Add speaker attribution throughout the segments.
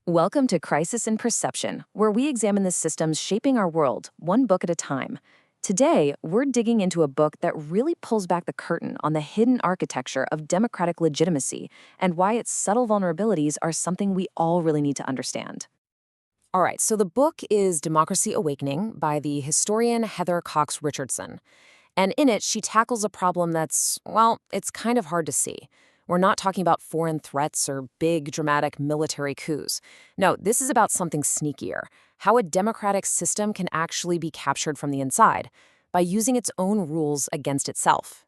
Speaker 1: Welcome to Crisis in Perception, where we examine the systems shaping our world, one book at a time. Today, we're digging into a book that really pulls back the curtain on the hidden architecture of democratic legitimacy and why its subtle vulnerabilities are something we all really need to understand. All right, so the book is Democracy Awakening by the historian Heather Cox Richardson. And in it, she tackles a problem that's, well, it's kind of hard to see. We're not talking about foreign threats or big, dramatic military coups. No, this is about something sneakier, how a democratic system can actually be captured from the inside by using its own rules against itself.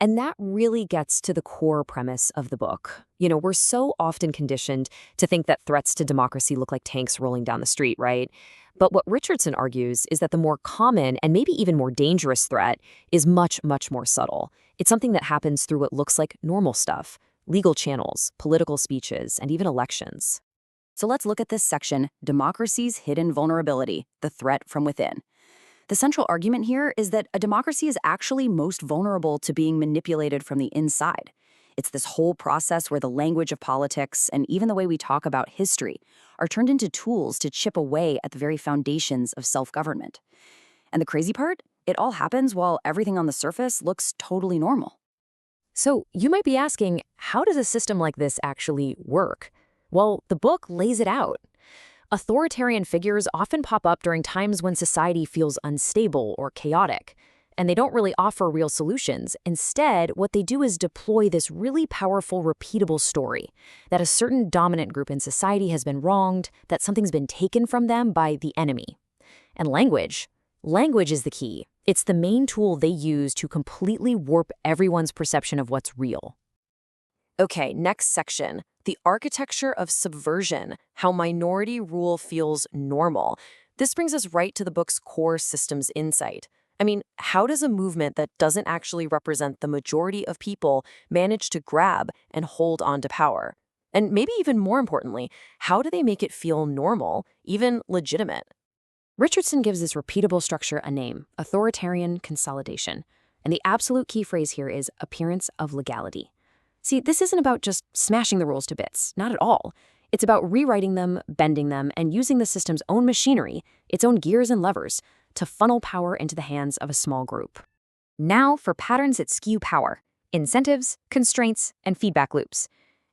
Speaker 1: And that really gets to the core premise of the book. We're so often conditioned to think that threats to democracy look like tanks rolling down the street, right? But what Richardson argues is that the more common and maybe even more dangerous threat is much, much more subtle. It's something that happens through what looks like normal stuff, legal channels, political speeches, and even elections. So let's look at this section, Democracy's Hidden Vulnerability, the Threat from Within. The central argument here is that a democracy is actually most vulnerable to being manipulated from the inside. It's this whole process where the language of politics and even the way we talk about history are turned into tools to chip away at the very foundations of self-government. And the crazy part? It all happens while everything on the surface looks totally normal. So you might be asking, how does a system like this actually work? Well, the book lays it out. Authoritarian figures often pop up during times when society feels unstable or chaotic, and they don't really offer real solutions. Instead, what they do is deploy this really powerful, repeatable story that a certain dominant group in society has been wronged, that something's been taken from them by the enemy. And language is the key. It's the main tool they use to completely warp everyone's perception of what's real. Okay, next section. The architecture of subversion, how minority rule feels normal. This brings us right to the book's core systems insight. I mean, how does a movement that doesn't actually represent the majority of people manage to grab and hold on to power? And maybe even more importantly, how do they make it feel normal, even legitimate? Richardson gives this repeatable structure a name, authoritarian consolidation. And the absolute key phrase here is appearance of legality. See, this isn't about just smashing the rules to bits, not at all. It's about rewriting them, bending them, and using the system's own machinery, its own gears and levers, to funnel power into the hands of a small group. Now for patterns that skew power: incentives, constraints, and feedback loops.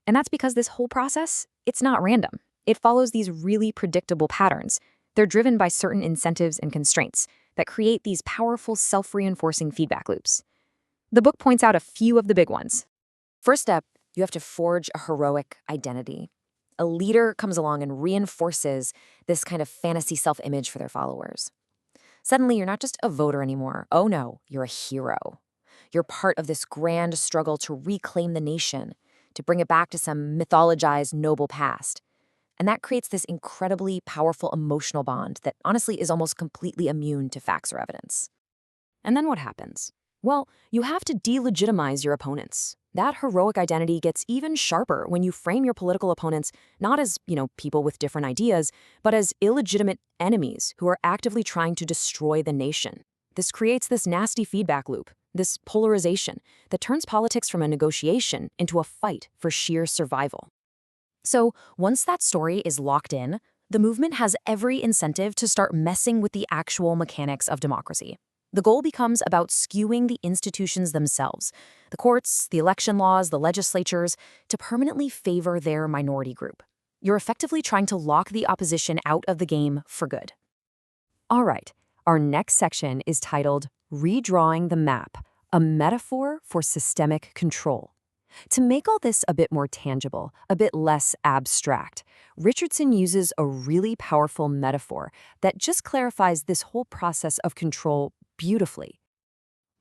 Speaker 1: And that's because this whole process, it's not random. It follows these really predictable patterns. They're driven by certain incentives and constraints that create these powerful self-reinforcing feedback loops. The book points out a few of the big ones. First step, you have to forge a heroic identity. A leader comes along and reinforces this kind of fantasy self-image for their followers. Suddenly, you're not just a voter anymore. Oh no, you're a hero. You're part of this grand struggle to reclaim the nation, to bring it back to some mythologized noble past. And that creates this incredibly powerful emotional bond that honestly is almost completely immune to facts or evidence. And then what happens? Well, you have to delegitimize your opponents. That heroic identity gets even sharper when you frame your political opponents not as, people with different ideas, but as illegitimate enemies who are actively trying to destroy the nation. This creates this nasty feedback loop, this polarization that turns politics from a negotiation into a fight for sheer survival. So once that story is locked in, the movement has every incentive to start messing with the actual mechanics of democracy. The goal becomes about skewing the institutions themselves, the courts, the election laws, the legislatures, to permanently favor their minority group. You're effectively trying to lock the opposition out of the game for good. All right, our next section is titled Redrawing the Map, a metaphor for systemic control. To make all this a bit more tangible, a bit less abstract, Richardson uses a really powerful metaphor that just clarifies this whole process of control beautifully.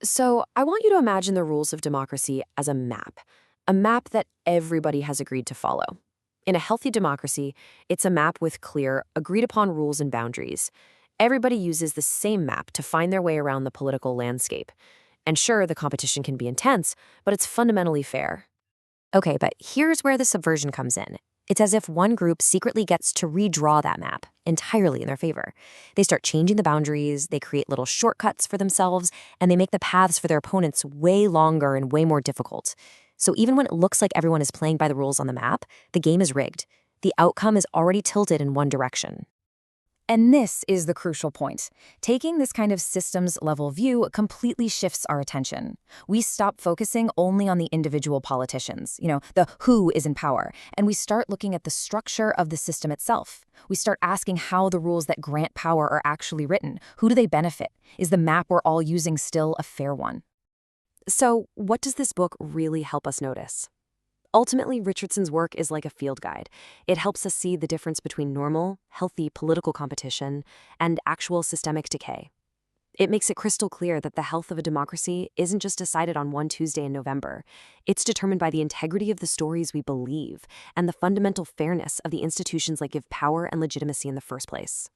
Speaker 1: So I want you to imagine the rules of democracy as a map that everybody has agreed to follow. In a healthy democracy, it's a map with clear, agreed-upon rules and boundaries. Everybody uses the same map to find their way around the political landscape. And sure, the competition can be intense, but it's fundamentally fair. Okay, but here's where the subversion comes in. It's as if one group secretly gets to redraw that map entirely in their favor. They start changing the boundaries, they create little shortcuts for themselves, and they make the paths for their opponents way longer and way more difficult. So even when it looks like everyone is playing by the rules on the map, the game is rigged. the outcome is already tilted in one direction.
Speaker 2: And this is the crucial point. Taking this kind of systems-level view completely shifts our attention. We stop focusing only on the individual politicians, the who is in power, and we start looking at the structure of the system itself. We start asking how the rules that grant power are actually written. Who do they benefit? Is the map we're all using still a fair one?
Speaker 1: So, what does this book really help us notice? Ultimately, Richardson's work is like a field guide. It helps us see the difference between normal, healthy political competition and actual systemic decay. It makes it crystal clear that the health of a democracy isn't just decided on one Tuesday in November. It's determined by the integrity of the stories we believe and the fundamental fairness of the institutions that give power and legitimacy in the first place.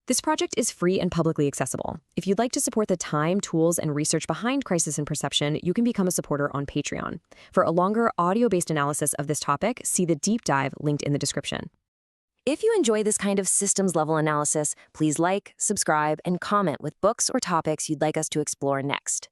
Speaker 1: This project is free and publicly accessible. If you'd like to support the time, tools, and research behind Crisis and Perception, you can become a supporter on Patreon. For a longer audio-based analysis of this topic, see the deep dive linked in the description. If you enjoy this kind of systems-level analysis, please like, subscribe, and comment with books or topics you'd like us to explore next.